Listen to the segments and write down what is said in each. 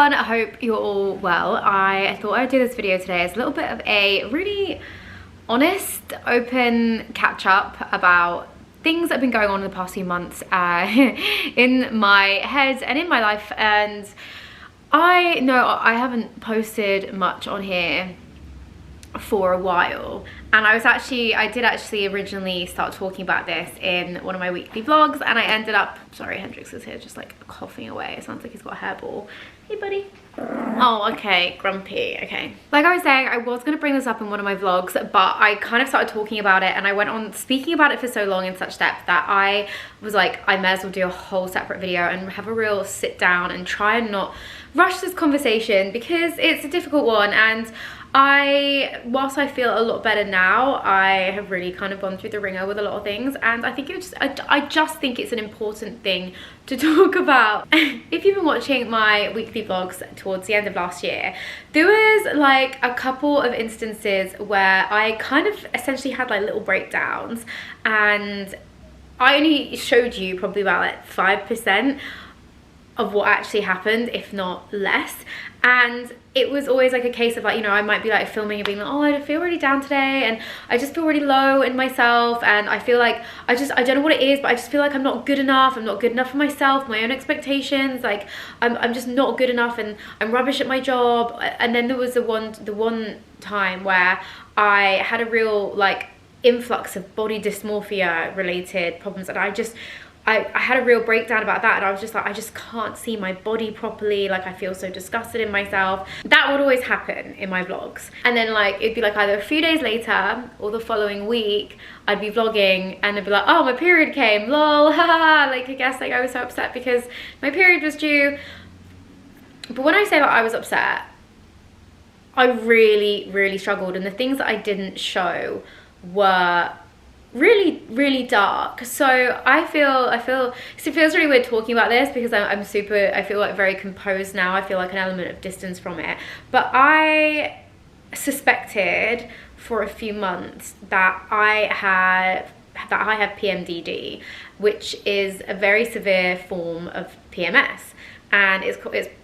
everyone, I hope you're all well. I thought I'd do this video today as a little bit of a really honest, open catch up about things that have been going on in the past few months in my head and in my life. And I know I haven't posted much on here for a while, and I did actually originally start talking about this in one of my weekly vlogs, and I ended up, sorry, Hendrix is here just like coughing away. It sounds like he's got a hairball. Hey buddy. Oh, okay, grumpy. Okay, like I was saying, I was going to bring this up in one of my vlogs, but I kind of started talking about it and I went on speaking about it for so long in such depth that I was like, I may as well do a whole separate video and have a real sit down and try and not rush this conversation, because it's a difficult one. And whilst I feel a lot better now, I have really kind of gone through the ringer with a lot of things, and I think I just think it's an important thing to talk about. If you've been watching my weekly vlogs towards the end of last year, there was like a couple of instances where I kind of essentially had like little breakdowns, and I only showed you probably about like 5% of what actually happened, if not less. And it was always like a case of like, you know, I might be like filming and being like, oh, I feel really down today, and I just feel really low in myself, and I feel like I don't know what it is, but I just feel like I'm not good enough. I'm not good enough for myself, my own expectations, like I'm just not good enough, and I'm rubbish at my job. And then there was the one time where I had a real like influx of body dysmorphia related problems, and I had a real breakdown about that, and I was just like, I just can't see my body properly, like I feel so disgusted in myself. That would always happen in my vlogs, and then like it'd be like either a few days later or the following week I'd be vlogging and I'd be like, oh, my period came, lol, haha, like I guess like I was so upset because my period was due. But when I say that I was upset, I really struggled, and the things that I didn't show were really dark. So it feels really weird talking about this, because I feel like very composed now. I feel like an element of distance from it, but I suspected for a few months that I have PMDD, which is a very severe form of PMS, and it's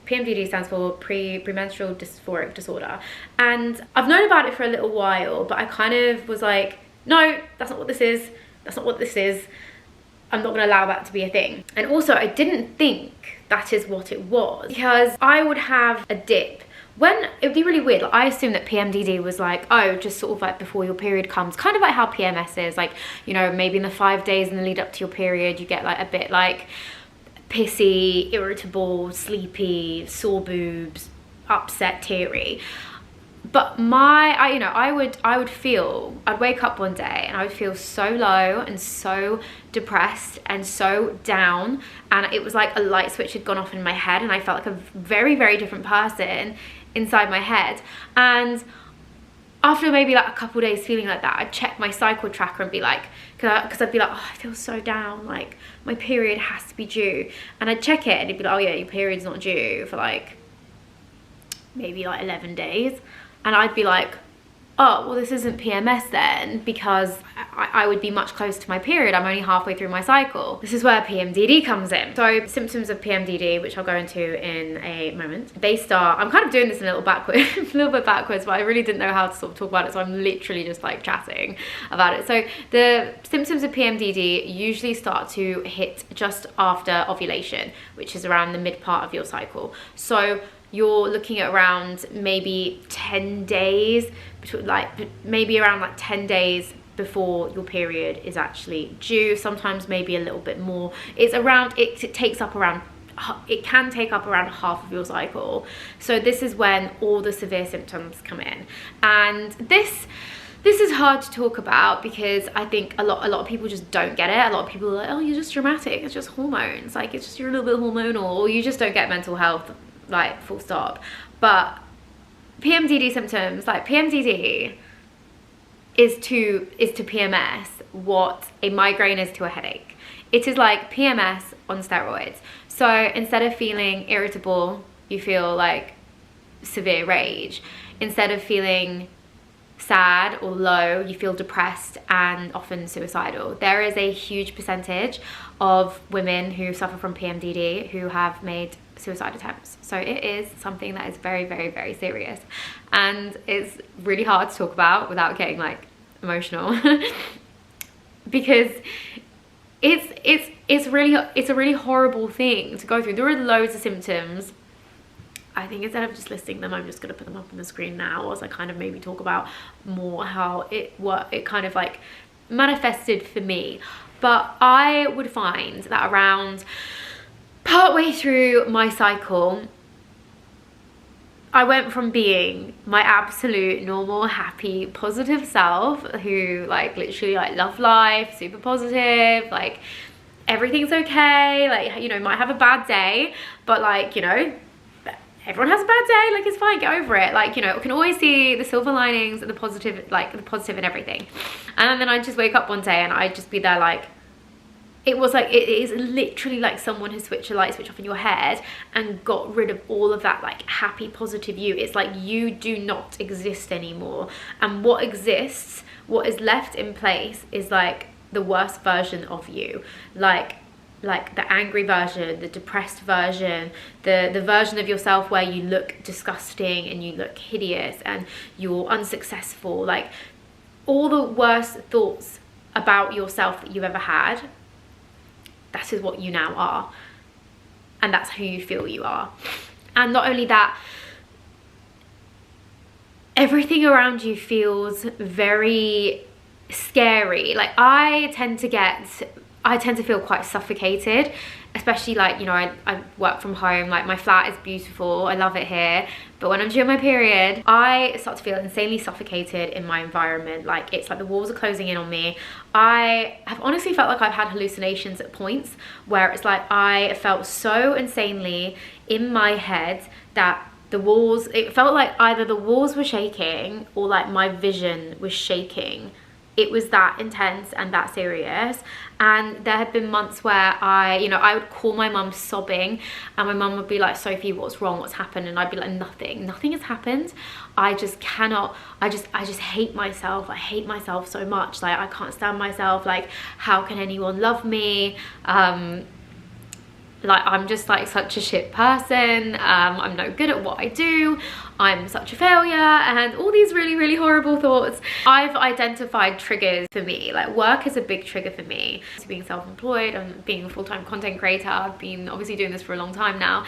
PMDD stands for premenstrual dysphoric disorder. And I've known about it for a little while, but I kind of was like, no, that's not what this is. That's not what this is. I'm not going to allow that to be a thing. And also, I didn't think that is what it was, because I would have a dip when it would be really weird. Like, I assumed that PMDD was like, oh, just sort of like before your period comes, kind of like how PMS is. Like, you know, maybe in the 5 days in the lead up to your period, you get like a bit like pissy, irritable, sleepy, sore boobs, upset, teary. But I'd wake up one day and I would feel so low and so depressed and so down, and it was like a light switch had gone off in my head, and I felt like a very different person inside my head. And after maybe like a couple days feeling like that, I'd check my cycle tracker and be like, because I'd be like, oh, I feel so down, like my period has to be due, and I'd check it and it'd be like, oh yeah, your period's not due for like maybe like 11 days. And I'd be like, oh, well, this isn't PMS then, because I would be much closer to my period. I'm only halfway through my cycle. This is where PMDD comes in. So symptoms of PMDD, which I'll go into in a moment, they start, I'm kind of doing this a little bit backwards, but I really didn't know how to sort of talk about it, so I'm literally just like chatting about it. So the symptoms of PMDD usually start to hit just after ovulation, which is around the mid part of your cycle. So you're looking at around maybe 10 days, maybe around like 10 days before your period is actually due, sometimes maybe a little bit more. It can take up around half of your cycle. So this is when all the severe symptoms come in. And this is hard to talk about, because I think a lot of people just don't get it. A lot of people are like, oh, you're just dramatic, it's just hormones, like it's just, you're a little bit hormonal, or you just don't get mental health, like full stop. But PMDD symptoms, like PMDD is to PMS what a migraine is to a headache. It is like PMS on steroids. So instead of feeling irritable, you feel like severe rage. Instead of feeling sad or low, you feel depressed and often suicidal. There is a huge percentage of women who suffer from PMDD who have made suicide attempts. So it is something that is very, very, very serious, and it's really hard to talk about without getting like emotional because it's a really horrible thing to go through. There are loads of symptoms. I think instead of just listing them, I'm just going to put them up on the screen now as I kind of maybe talk about more how it kind of like manifested for me. But I would find that around partway through my cycle, I went from being my absolute normal, happy, positive self who like literally like loved life, super positive, like everything's okay, like, you know, might have a bad day, but like, you know, everyone has a bad day, like it's fine, get over it, like, you know, I can always see the silver linings and the positive, like the positive in everything. And then I'd just wake up one day and I'd just be there like, it was like, it is literally like someone has switched a light switch off in your head and got rid of all of that like happy, positive you. It's like you do not exist anymore. And what exists, what is left in place is like the worst version of you. Like the angry version, the depressed version, the version of yourself where you look disgusting and you look hideous and you're unsuccessful. Like all the worst thoughts about yourself that you've ever had, that is what you now are, and that's who you feel you are. And not only that, everything around you feels very scary. Like I tend to feel quite suffocated, especially like, you know, I work from home, like my flat is beautiful, I love it here, but when I'm due my period, I start to feel insanely suffocated in my environment. Like it's like the walls are closing in on me. I have honestly felt like I've had hallucinations at points where it's like I felt so insanely in my head that the walls, it felt like either the walls were shaking or like my vision was shaking. It was that intense and that serious. And there had been months where I would call my mum sobbing and my mum would be like, Sophie, what's wrong? What's happened? And I'd be like, nothing has happened. I just cannot, I just hate myself. I hate myself so much. Like I can't stand myself. Like how can anyone love me? Like I'm just like such a shit person. I'm no good at what I do. I'm such a failure, and all these really, really horrible thoughts. I've identified triggers for me. Like work is a big trigger for me. So being self-employed and being a full-time content creator, I've been obviously doing this for a long time now.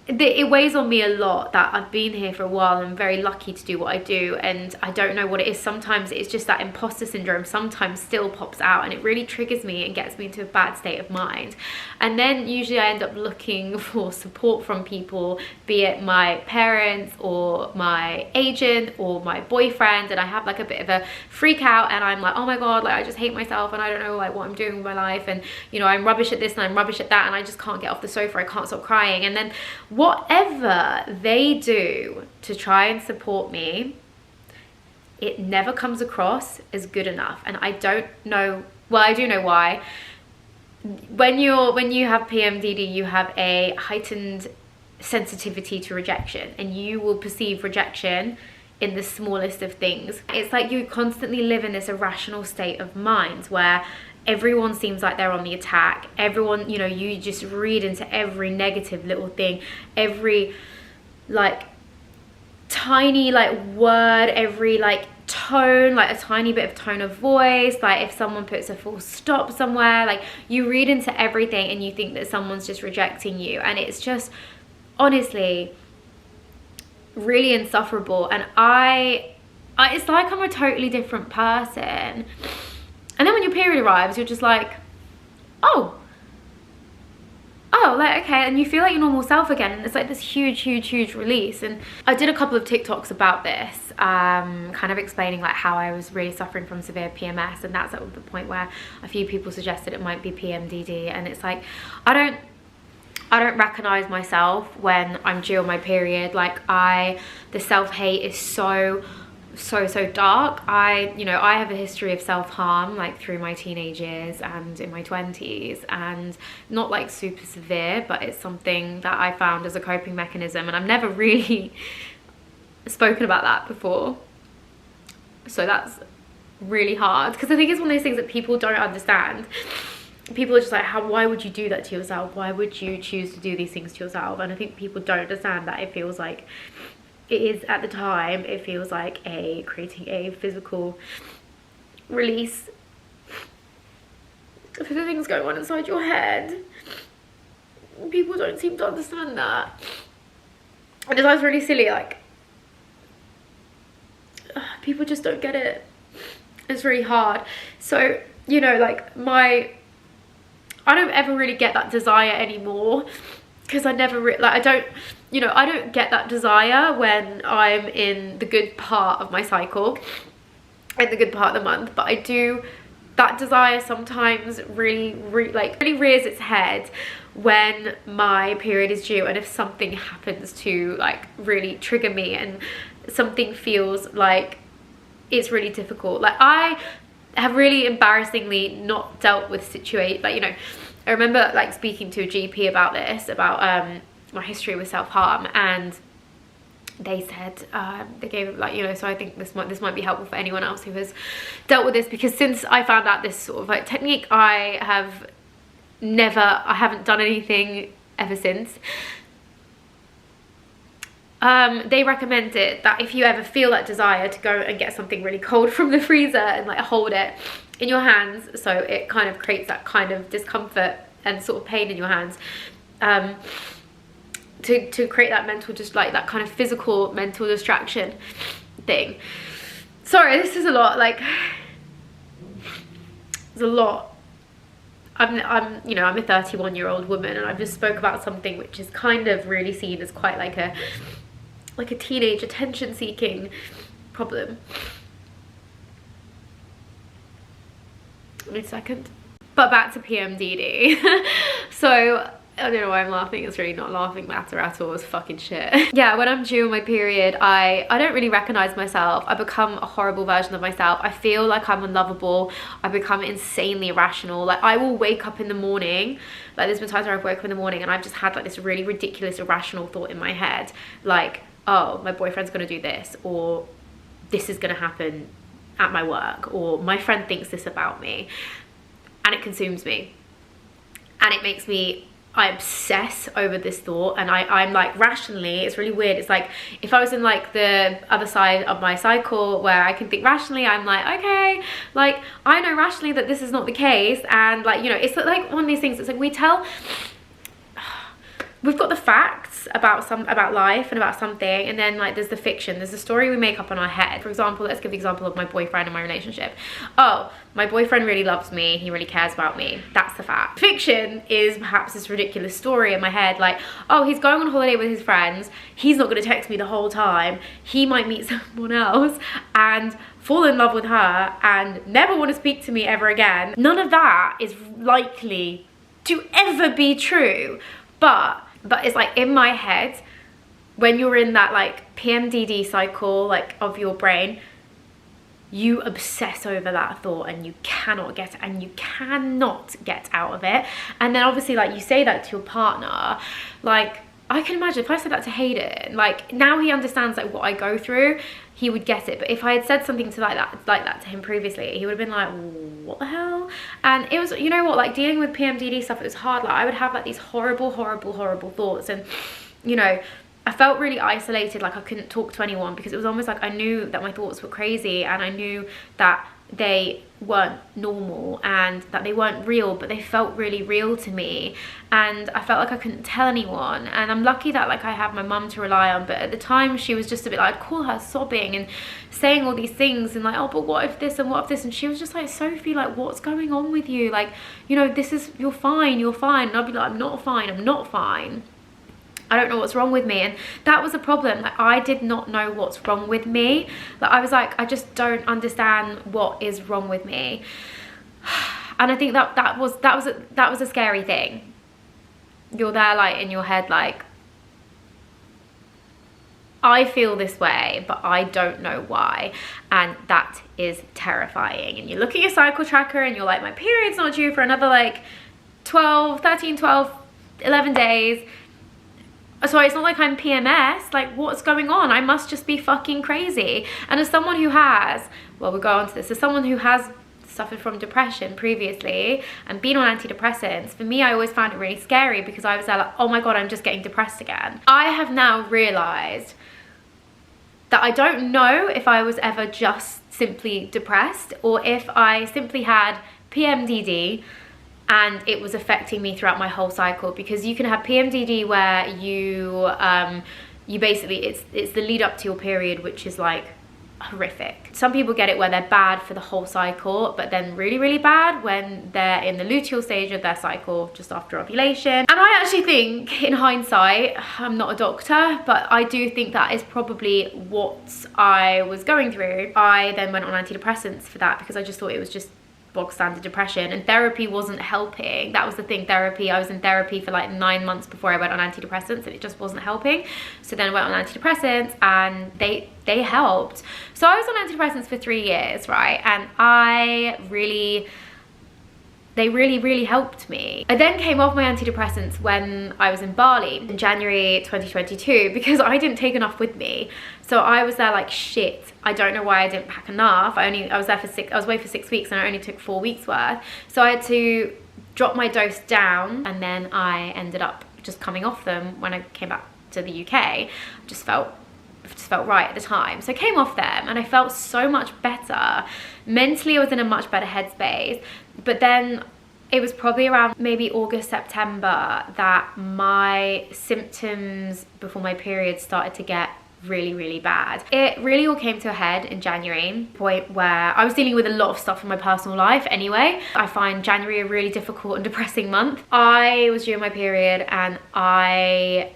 It weighs on me a lot that I've been here for a while. I'm very lucky to do what I do, and I don't know what it is. Sometimes it's just that imposter syndrome sometimes still pops out and it really triggers me and gets me into a bad state of mind. And then usually I end up looking for support from people, be it my parents or my agent or my boyfriend, and I have like a bit of a freak out and I'm like, oh my god, like I just hate myself and I don't know like what I'm doing with my life, and you know, I'm rubbish at this and I'm rubbish at that and I just can't get off the sofa, I can't stop crying. And then whatever they do to try and support me, it never comes across as good enough. And I don't know, well, I do know why. When you have PMDD, you have a heightened sensitivity to rejection, and you will perceive rejection in the smallest of things. It's like you constantly live in this irrational state of mind where everyone seems like they're on the attack. Everyone, you know, you just read into every negative little thing, every like tiny like word, every like tone, like a tiny bit of tone of voice, like if someone puts a full stop somewhere, like you read into everything and you think that someone's just rejecting you, and it's just honestly really insufferable. And it's like I'm a totally different person. And then when your period arrives, you're just like, oh, like, okay, and you feel like your normal self again, and it's like this huge release. And I did a couple of TikToks about this, kind of explaining like how I was really suffering from severe PMS, and that's at the point where a few people suggested it might be PMDD. And it's like, I don't recognize myself when I'm due on my period. Like the self-hate is so dark. I have a history of self-harm like through my teenage years and in my 20s, and not like super severe, but it's something that I found as a coping mechanism, and I've never really spoken about that before. So that's really hard, because I think it's one of those things that people don't understand. people are just like, why would you do that to yourself? Why would you choose to do these things to yourself? And I think people don't understand that it feels like it is, at the time, it feels like creating a physical release for the things going on inside your head. People don't seem to understand that. And it sounds really silly, like, people just don't get it. It's really hard. So, you know, like, I don't ever really get that desire anymore, because I never I don't get that desire when I'm in the good part of my cycle, in the good part of the month. But I do, that desire sometimes really rears its head when my period is due, and if something happens to like really trigger me and something feels like it's really difficult. Like, I have really embarrassingly not dealt with situation, like, you know, I remember like speaking to a GP about this, about my history with self-harm, and they said, they gave, like, you know, so I think this might be helpful for anyone else who has dealt with this, because since I found out this sort of like technique, I haven't done anything ever since. They recommend it that if you ever feel that desire, to go and get something really cold from the freezer and like hold it in your hands, so it kind of creates that kind of discomfort and sort of pain in your hands, to create that mental, just like that kind of physical mental distraction thing. Sorry, this is a lot, like, it's a lot. I'm you know, I'm a 31-year-old woman, and I've just spoke about something which is kind of really seen as quite like a teenage attention-seeking problem. Wait a second. But back to PMDD. So, I don't know why I'm laughing. It's really not laughing matter at all. It's fucking shit. Yeah, when I'm due on my period, I don't really recognize myself. I become a horrible version of myself. I feel like I'm unlovable. I become insanely irrational. Like, I will wake up in the morning. Like, there's been times where I've woken up in the morning and I've just had like this really ridiculous irrational thought in my head. Like, oh, my boyfriend's gonna do this, or this is gonna happen at my work, or my friend thinks this about me. And it consumes me. And it makes me, I obsess over this thought, and I'm like, rationally, it's really weird. It's like, if I was in like the other side of my cycle where I can think rationally, I'm like, okay, like, I know rationally that this is not the case. And like, you know, it's like one of these things, it's like we've got the facts about life and about something, and then like there's the fiction, there's the story we make up in our head. For example, let's give the example of my boyfriend and my relationship. Oh, my boyfriend really loves me, he really cares about me. That's the fact. Fiction is perhaps this ridiculous story in my head, like, oh, he's going on holiday with his friends, he's not going to text me the whole time, he might meet someone else and fall in love with her and never want to speak to me ever again. None of that is likely to ever be true. But it's like, in my head, when you're in that like PMDD cycle, like, of your brain, you obsess over that thought and you cannot get out of it. And then obviously, like, you say that to your partner. Like, I can imagine if I said that to Hayden, like, now he understands like what I go through, he would get it. But if I had said something to like that to him previously, he would have been like, what the hell? And it was, you know what, like, dealing with PMDD stuff, it was hard. Like, I would have like these horrible thoughts, and, you know, I felt really isolated. Like, I couldn't talk to anyone, because it was almost like I knew that my thoughts were crazy, and I knew that they weren't normal and that they weren't real, but they felt really real to me, and I felt like I couldn't tell anyone. And I'm lucky that like I have my mum to rely on, but at the time she was just a bit like, I'd call her sobbing and saying all these things and like, oh, but what if this and what if this, and she was just like, Sophie, like, what's going on with you? Like, you know, this is, you're fine. And I'd be like, I'm not fine, I don't know what's wrong with me. And that was a problem. Like, I did not know what's wrong with me. Like, I was like, I just don't understand what is wrong with me. And I think that was a scary thing. You're there like in your head, like, I feel this way, but I don't know why. And that is terrifying. And you look at your cycle tracker and you're like, my period's not due for another like 13, 12, 11 days. So it's not like I'm PMS, like, what's going on? I must just be fucking crazy. And as someone who has, well, we'll go on to this, as someone who has suffered from depression previously and been on antidepressants, for me, I always found it really scary because I was there like, oh my God, I'm just getting depressed again. I have now realized that I don't know if I was ever just simply depressed or if I simply had PMDD and it was affecting me throughout my whole cycle, because you can have PMDD where you basically, it's the lead up to your period, which is like horrific. Some people get it where they're bad for the whole cycle, but then really, really bad when they're in the luteal stage of their cycle just after ovulation. And I actually think, in hindsight, I'm not a doctor, but I do think that is probably what I was going through. I then went on antidepressants for that because I just thought it was just bog standard depression, and therapy wasn't helping. That was the thing, therapy. I was in therapy for like 9 months before I went on antidepressants and it just wasn't helping. So then I went on antidepressants and they helped. So I was on antidepressants for 3 years, right? And they really helped me. I then came off my antidepressants when I was in Bali in January 2022 because I didn't take enough with me. So I was there like, shit, I don't know why I didn't pack enough. I was away for 6 weeks and I only took 4 weeks worth. So I had to drop my dose down, and then I ended up just coming off them when I came back to the UK. It just felt right at the time. So I came off them and I felt so much better. Mentally, I was in a much better headspace. But then it was probably around maybe August, September that my symptoms before my period started to get really bad. It really all came to a head in January, point where I was dealing with a lot of stuff in my personal life anyway. I find January a really difficult and depressing month. I was due my period and I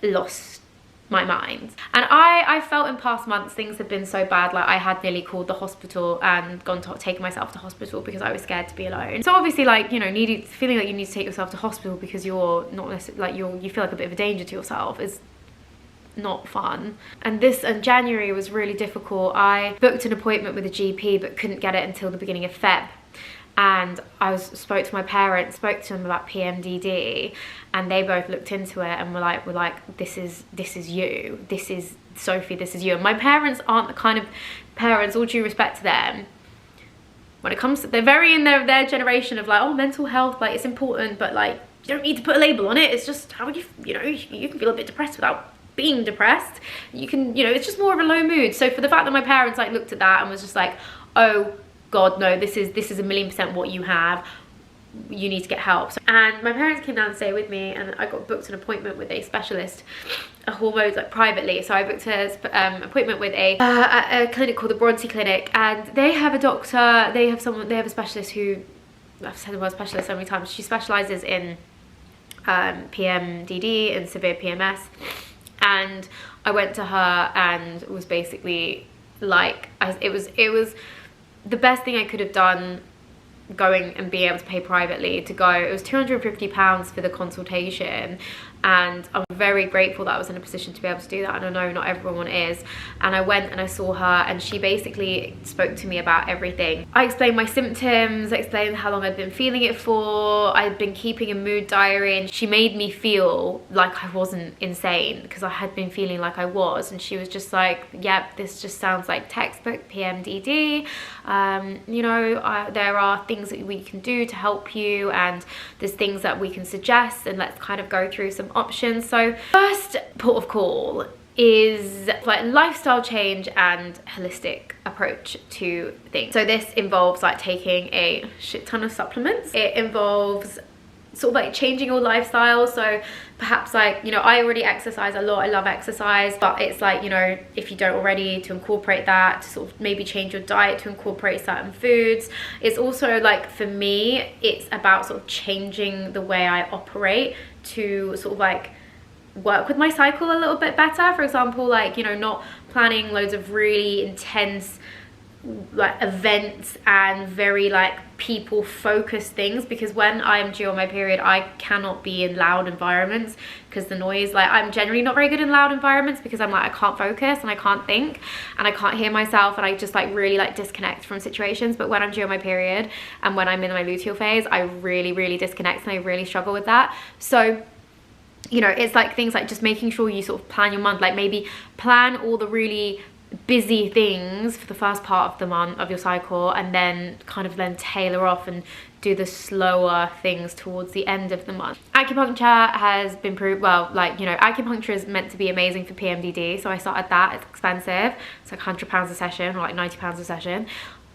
lost my mind. And I felt in past months things had been so bad, like I had nearly called the hospital and taken myself to hospital because I was scared to be alone. So obviously, like, you know, feeling like you need to take yourself to hospital because you're not necessarily, like, you feel like a bit of a danger to yourself is not fun. And January was really difficult. I booked an appointment with a GP but couldn't get it until the beginning of Feb. And I spoke to my parents, spoke to them about PMDD, and they both looked into it and were like, this is you, this is Sophie, this is you. And my parents aren't the kind of parents, all due respect to them, when it comes to, they're very in their generation of like, oh, mental health, like, it's important, but like, you don't need to put a label on it. It's just how you know, you can feel a bit depressed without being depressed. You can, you know, it's just more of a low mood. So for the fact that my parents like looked at that and was just like, oh God, no, this is 1,000,000% what you have. You need to get help. And my parents came down to stay with me, and I got booked an appointment with a specialist, a hormones, like, privately. So I booked an appointment with a clinic called the Bronte clinic, and they have a doctor, they have a specialist who, I've said the word specialist so many times, she specializes in PMDD and severe PMS. And I went to her and was basically like, it was the best thing I could have done, going and being able to pay privately to go. It was £250 for the consultation, and I'm very grateful that I was in a position to be able to do that, and I know not everyone is. And I went and I saw her, and she basically spoke to me about everything. I explained my symptoms, I explained how long I'd been feeling it for, I'd been keeping a mood diary, and she made me feel like I wasn't insane, because I had been feeling like I was. And she was just like, yep, this just sounds like textbook PMDD. You know, there are things that we can do to help you, and there's things that we can suggest, and let's kind of go through some options. So first port of call is like lifestyle change and holistic approach to things. So this involves like taking a shit ton of supplements. It involves sort of like changing your lifestyle. So perhaps, like, you know, I already exercise a lot, I love exercise, but it's like, you know, if you don't already, to incorporate that, to sort of maybe change your diet to incorporate certain foods. It's also like, for me, it's about sort of changing the way I operate to sort of like work with my cycle a little bit better. For example, like, you know, not planning loads of really intense like events and very like people focused things, because when I'm due on my period, I cannot be in loud environments because the noise, like, I'm generally not very good in loud environments because I'm like, I can't focus and I can't think and I can't hear myself, and I just like really like disconnect from situations. But when I'm due on my period and when I'm in my luteal phase, I really disconnect, and I really struggle with that. So, you know, it's like things like just making sure you sort of plan your month, like maybe plan all the really busy things for the first part of the month of your cycle, and then kind of then tailor off and do the slower things towards the end of the month. Acupuncture has been proved, well, like, you know, acupuncture is meant to be amazing for PMDD, so I started that. It's expensive. It's like £100 a session, or like £90 a session,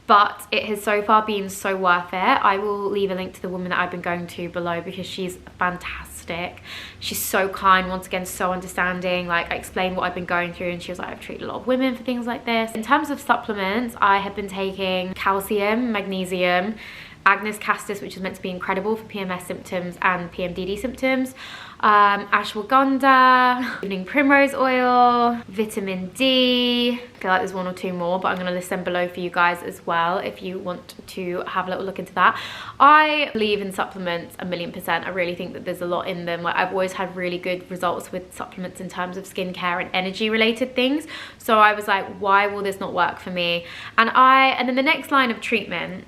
but it has so far been so worth it. I will leave a link to the woman that I've been going to below, because she's fantastic. She's so kind, once again, so understanding. Like, I explained what I've been going through, and she was like, I've treated a lot of women for things like this. In terms of supplements, I have been taking calcium, magnesium, Agnus, castus, which is meant to be incredible for PMS symptoms and PMDD symptoms, ashwaganda, evening primrose oil, vitamin D. I feel like there's one or two more, but I'm going to list them below for you guys as well if you want to have a little look into that. I believe in supplements 1,000,000%. I really think that there's a lot in them. Like, I've always had really good results with supplements in terms of skincare and energy related things, so I was like, why will this not work for me? And then the next line of treatment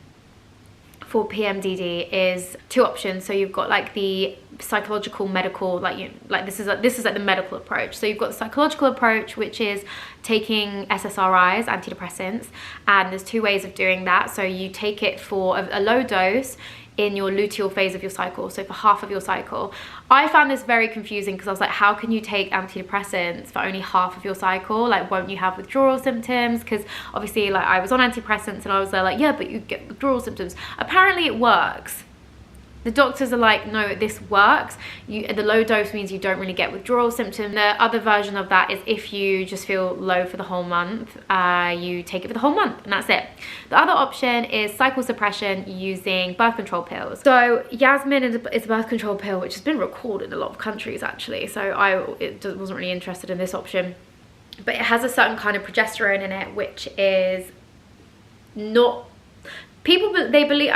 for PMDD is two options. So you've got like the psychological, medical, this is like the medical approach. So you've got the psychological approach, which is taking SSRIs, antidepressants, and there's two ways of doing that. So you take it for a low dose in your luteal phase of your cycle, so for half of your cycle. I found this very confusing, because I was like, how can you take antidepressants for only half of your cycle? Like, won't you have withdrawal symptoms? Because obviously, like, I was on antidepressants and I was there like, yeah, but you get withdrawal symptoms. Apparently it works. The doctors are like, no, this works. The low dose means you don't really get withdrawal symptoms. The other version of that is if you just feel low for the whole month, you take it for the whole month, and that's it. The other option is cycle suppression using birth control pills. So Yasmin is a birth control pill, which has been recalled in a lot of countries actually. So I wasn't really interested in this option, but it has a certain kind of progesterone in it, which is not, people, they believe,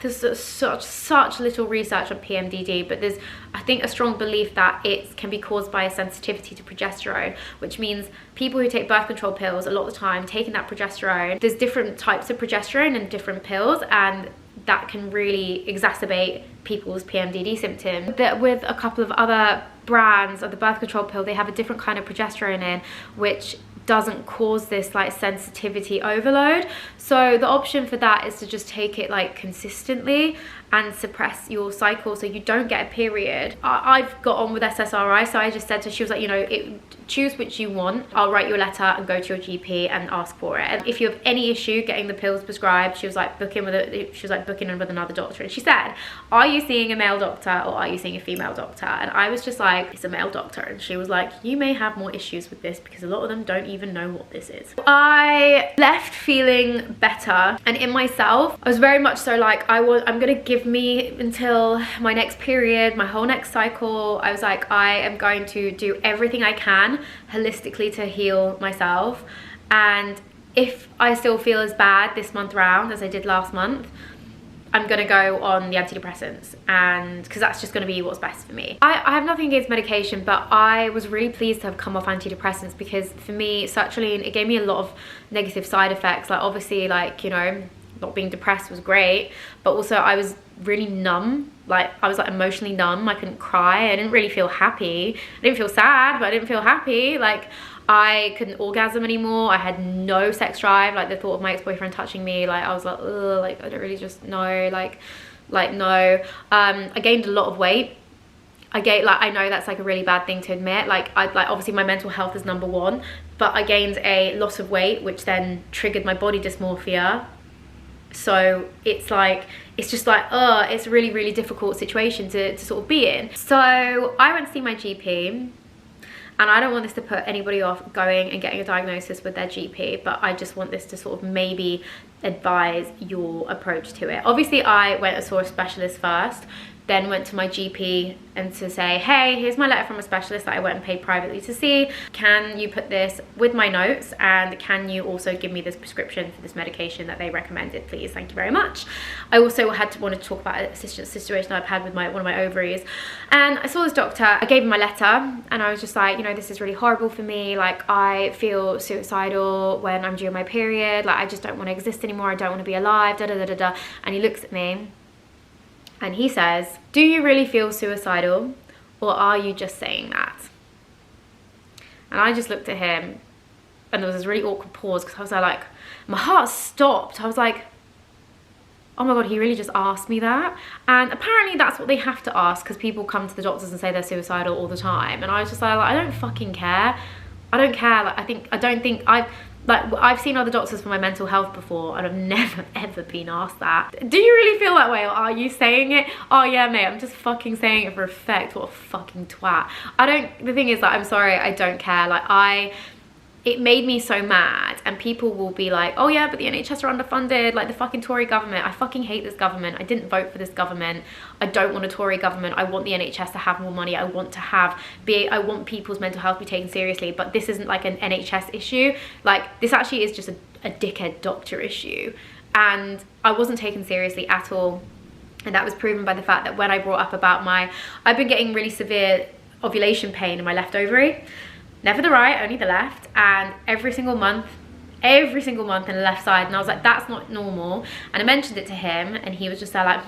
there's such little research on PMDD, but there's, I think, a strong belief that it can be caused by a sensitivity to progesterone, which means people who take birth control pills, a lot of the time taking that progesterone, there's different types of progesterone in different pills, and that can really exacerbate people's PMDD symptoms. That with a couple of other brands of the birth control pill, they have a different kind of progesterone in, which doesn't cause this like sensitivity overload. So the option for that is to just take it like consistently and suppress your cycle so you don't get a period. I've got on with SSRI, so I just said to her, she was like, you know, choose which you want. I'll write you a letter and go to your GP and ask for it. And if you have any issue getting the pills prescribed, she was like, book in with another doctor. And she said, are you seeing a male doctor or are you seeing a female doctor? And I was just like, it's a male doctor. And she was like, you may have more issues with this because a lot of them don't even know what this is. I left feeling better, and in myself, I was very much so like, I'm gonna give me until my next period, my whole next cycle. I was like, I am going to do everything I can holistically to heal myself, and if I still feel as bad this month round as I did last month, I'm gonna go on the antidepressants, and because that's just gonna be what's best for me. I have nothing against medication, but I was really pleased to have come off antidepressants, because for me, sertraline, it gave me a lot of negative side effects. Like, obviously, like, you know, not being depressed was great, but also I was really numb. Like, I was like emotionally numb. I couldn't cry. I didn't really feel happy. I didn't feel sad, but I didn't feel happy. Like, I couldn't orgasm anymore. I had no sex drive. Like, the thought of my ex-boyfriend touching me, like, I was like, ugh, like, I don't really just know, like no. I gained a lot of weight. I know that's like a really bad thing to admit. Like, obviously my mental health is number one, but I gained a lot of weight, which then triggered my body dysmorphia. So it's like, it's just like, it's a really, really difficult situation to sort of be in. So I went to see my GP, and I don't want this to put anybody off going and getting a diagnosis with their GP, but I just want this to sort of maybe advise your approach to it. Obviously, I went and saw a specialist first, then went to my GP and to say, hey, here's my letter from a specialist that I went and paid privately to see. Can you put this with my notes, and can you also give me this prescription for this medication that they recommended, please? Thank you very much. I also wanted to talk about a situation I've had with one of my ovaries, and I saw this doctor. I gave him my letter, and I was just like, you know, this is really horrible for me. Like, I feel suicidal when I'm due my period. Like, I just don't want to exist anymore. I don't want to be alive, da da da da da. And he looks at me and he says, do you really feel suicidal, or are you just saying that? And I just looked at him and there was this really awkward pause because I was like, my heart stopped. I was like, oh my God, he really just asked me that. And apparently that's what they have to ask because people come to the doctors and say they're suicidal all the time. And I was just like, I don't fucking care. I don't care. Like, I've seen other doctors for my mental health before and I've never ever been asked that. Do you really feel that way, or are you saying it? Oh yeah, mate, I'm just fucking saying it for effect. What a fucking twat. The thing is that I'm sorry, I don't care. Like it made me so mad, and people will be like, oh yeah, but the NHS are underfunded, like the fucking Tory government. I fucking hate this government. I didn't vote for this government. I don't want a Tory government. I want the NHS to have more money. I want people's mental health to be taken seriously, but this isn't like an NHS issue. Like, this actually is just a dickhead doctor issue. And I wasn't taken seriously at all. And that was proven by the fact that when I brought up about I've been getting really severe ovulation pain in my left ovary. Never the right, only the left, and every single month in the left side. And I was like, that's not normal. And I mentioned it to him, and he was just there like,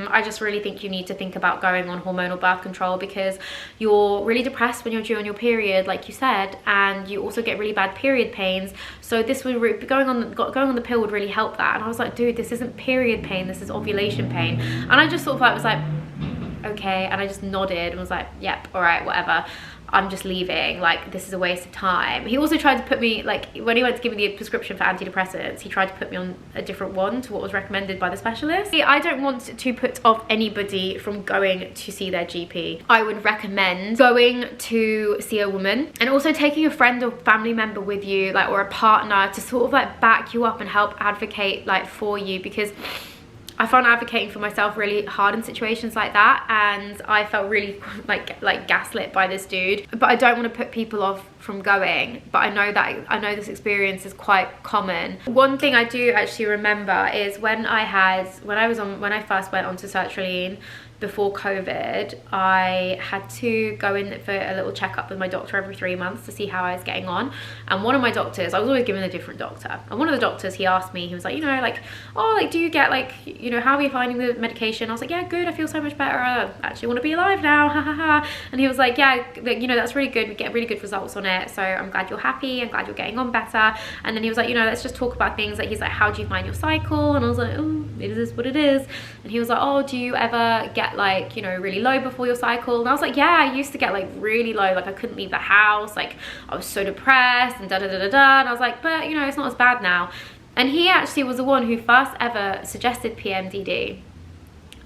I just really think you need to think about going on hormonal birth control because you're really depressed when you're due on your period, like you said, and you also get really bad period pains. So this would going on the pill would really help that. And I was like, dude, this isn't period pain, this is ovulation pain. And I just sort of like was like, okay, and I just nodded and was like, yep, all right, whatever. I'm just leaving, like, this is a waste of time. He also tried to put me, like, when he went to give me the prescription for antidepressants, he tried to put me on a different one to what was recommended by the specialist. See, I don't want to put off anybody from going to see their GP. I would recommend going to see a woman, and also taking a friend or family member with you, like, or a partner to sort of like back you up and help advocate like for you, because I found advocating for myself really hard in situations like that, and I felt really like gaslit by this dude. But I don't want to put people off from going, but I know this experience is quite common. One thing I do actually remember is when I first went on to sertraline before COVID, I had to go in for a little checkup with my doctor every 3 months to see how I was getting on. And one of my doctors, I was always given a different doctor, and one of the doctors, he asked me, he was like, you know, like, oh, like, do you get, like, you know, how are you finding the medication? I was like, yeah, good, I feel so much better, I actually want to be alive now, ha ha ha. And he was like, yeah, you know, that's really good, we get really good results on it, so I'm glad you're happy, I'm glad you're getting on better. And then he was like, you know, let's just talk about things. Like, he's like, how do you find your cycle? And I was like, oh, it is what it is. And he was like, oh, do you ever get, like, you know, really low before your cycle? And I was like, yeah, I used to get like really low, like I couldn't leave the house, like I was so depressed and da da da da da. And I was like, but you know, it's not as bad now. And he actually was the one who first ever suggested PMDD.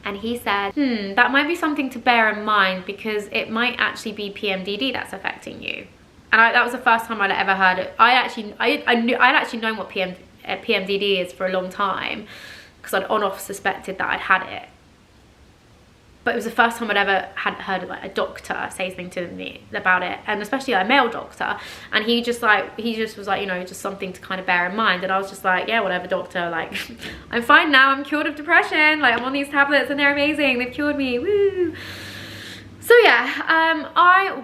And he said, that might be something to bear in mind, because it might actually be PMDD that's affecting you. And that was the first time I'd ever heard it. I'd actually known what PMDD is for a long time, because I'd on off suspected that I'd had it. But it was the first time I'd ever heard like a doctor say something to me about it, and especially like a male doctor. And he just was like, you know, just something to kind of bear in mind. And I was just like, yeah, whatever, doctor, like, I'm fine now, I'm cured of depression, like I'm on these tablets and they're amazing, they've cured me, woo. So yeah, I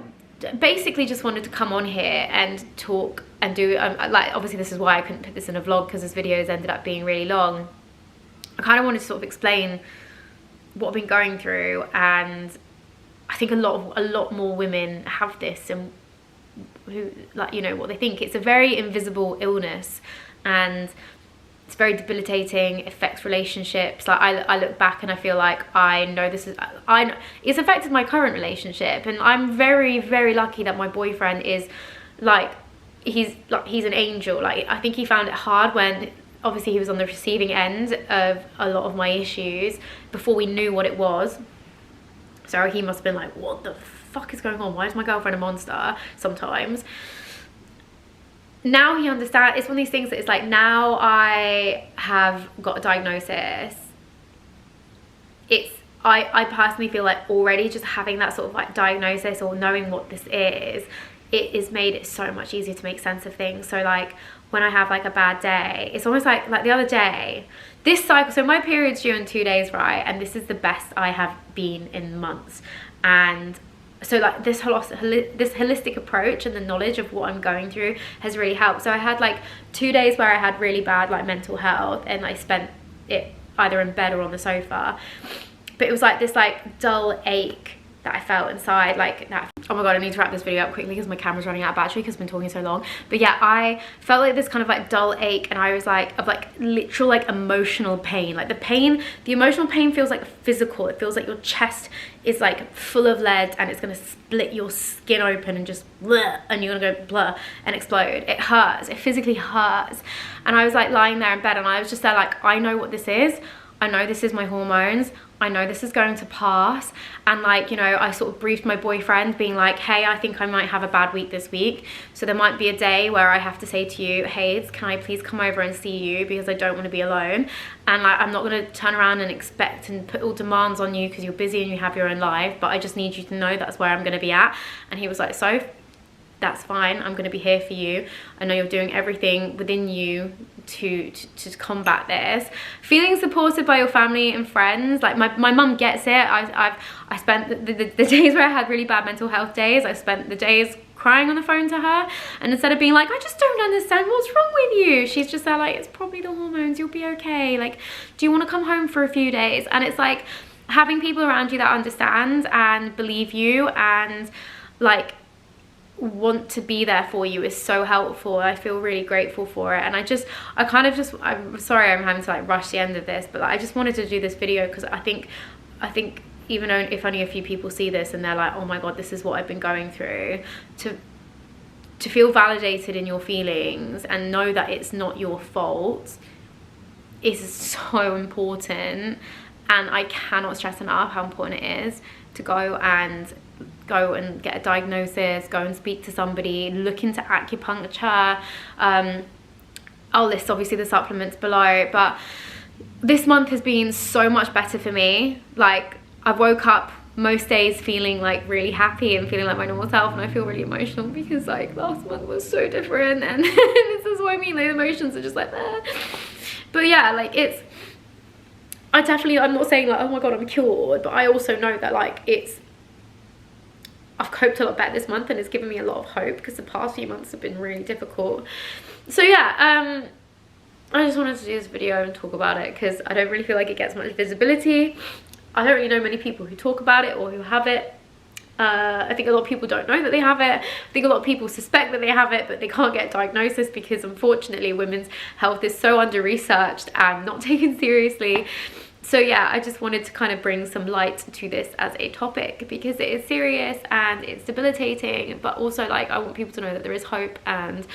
basically just wanted to come on here and talk and do, like, obviously this is why I couldn't put this in a vlog, because this videos ended up being really long. I kind of wanted to sort of explain what I've been going through, and I think a lot more women have this, and who, like, you know, what they think. It's a very invisible illness, and it's very debilitating, it affects relationships. Like, I look back and I feel like I know it's affected my current relationship, and I'm very, very lucky that my boyfriend is like, he's an angel. Like, I think he found it hard when obviously he was on the receiving end of a lot of my issues before we knew what it was. So he must have been like, what the fuck is going on? Why is my girlfriend a monster sometimes? Now he understands. It's one of these things that it's like, now I have got a diagnosis. I personally feel like already just having that sort of like diagnosis, or knowing what this is, it has made it so much easier to make sense of things. So like, when I have like a bad day, it's almost like the other day, this cycle, so my period's due in 2 days, right? And this is the best I have been in months. And so like this holistic approach and the knowledge of what I'm going through has really helped. So I had like 2 days where I had really bad like mental health, and I spent it either in bed or on the sofa. But it was like this like dull ache that I felt inside, like that. Oh my god, I need to wrap this video up quickly because my camera's running out of battery because I've been talking so long. But yeah, I felt like this kind of like dull ache, and I was like, of like literal like emotional pain. Like the emotional pain feels like physical. It feels like your chest is like full of lead and it's gonna split your skin open and just bleh, and you're gonna go bleh and explode. It hurts, it physically hurts. And I was like lying there in bed, and I was just there like, I know what this is. I know this is my hormones. I know this is going to pass. And like, you know, I sort of briefed my boyfriend being like, hey, I think I might have a bad week this week. So there might be a day where I have to say to you, hey, can I please come over and see you, because I don't want to be alone. And like, I'm not going to turn around and expect and put all demands on you because you're busy and you have your own life, but I just need you to know that's where I'm going to be at. And he was like, so that's fine, I'm going to be here for you. I know you're doing everything within you to combat this. Feeling supported by your family and friends, like my mum gets it. I spent the days where I had really bad mental health days, I spent the days crying on the phone to her, and instead of being like, I just don't understand, what's wrong with you, she's just there like, it's probably the hormones, you'll be okay, like, do you want to come home for a few days? And it's like, having people around you that understand and believe you and like want to be there for you is so helpful. I feel really grateful for it. And I'm sorry I'm having to like rush the end of this, but like, I just wanted to do this video because I think even if only a few people see this and they're like, oh my god, this is what I've been going through, to feel validated in your feelings and know that it's not your fault is so important. And I cannot stress enough how important it is to go and get a diagnosis, go and speak to somebody, look into acupuncture. I'll list obviously the supplements below, but this month has been so much better for me. Like, I woke up most days feeling like really happy and feeling like my normal self, and I feel really emotional because like last month was so different, and this is what I mean, the emotions are just like that. But yeah, like I'm not saying like, oh my god, I'm cured, but I also know that like I've coped a lot better this month, and it's given me a lot of hope because the past few months have been really difficult. So yeah, I just wanted to do this video and talk about it because I don't really feel like it gets much visibility. I don't really know many people who talk about it or who have it. I think a lot of people don't know that they have it. I think a lot of people suspect that they have it, but they can't get a diagnosis because unfortunately women's health is so under-researched and not taken seriously. So yeah, I just wanted to kind of bring some light to this as a topic because it is serious and it's debilitating, but also like I want people to know that there is hope and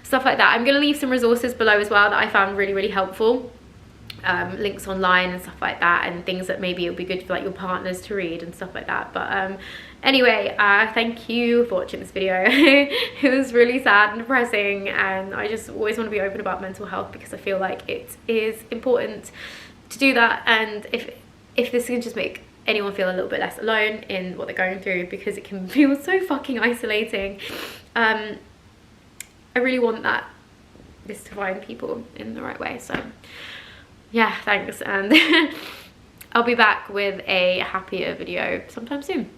stuff like that. I'm going to leave some resources below as well that I found really, really helpful. Links online and stuff like that, and things that maybe it'll be good for like your partners to read and stuff like that. But anyway, thank you for watching this video. It was really sad and depressing, and I just always want to be open about mental health because I feel like it is important to do that. And if this can just make anyone feel a little bit less alone in what they're going through, because it can feel so fucking isolating, I really want this to find people in the right way. So yeah, thanks, and I'll be back with a happier video sometime soon.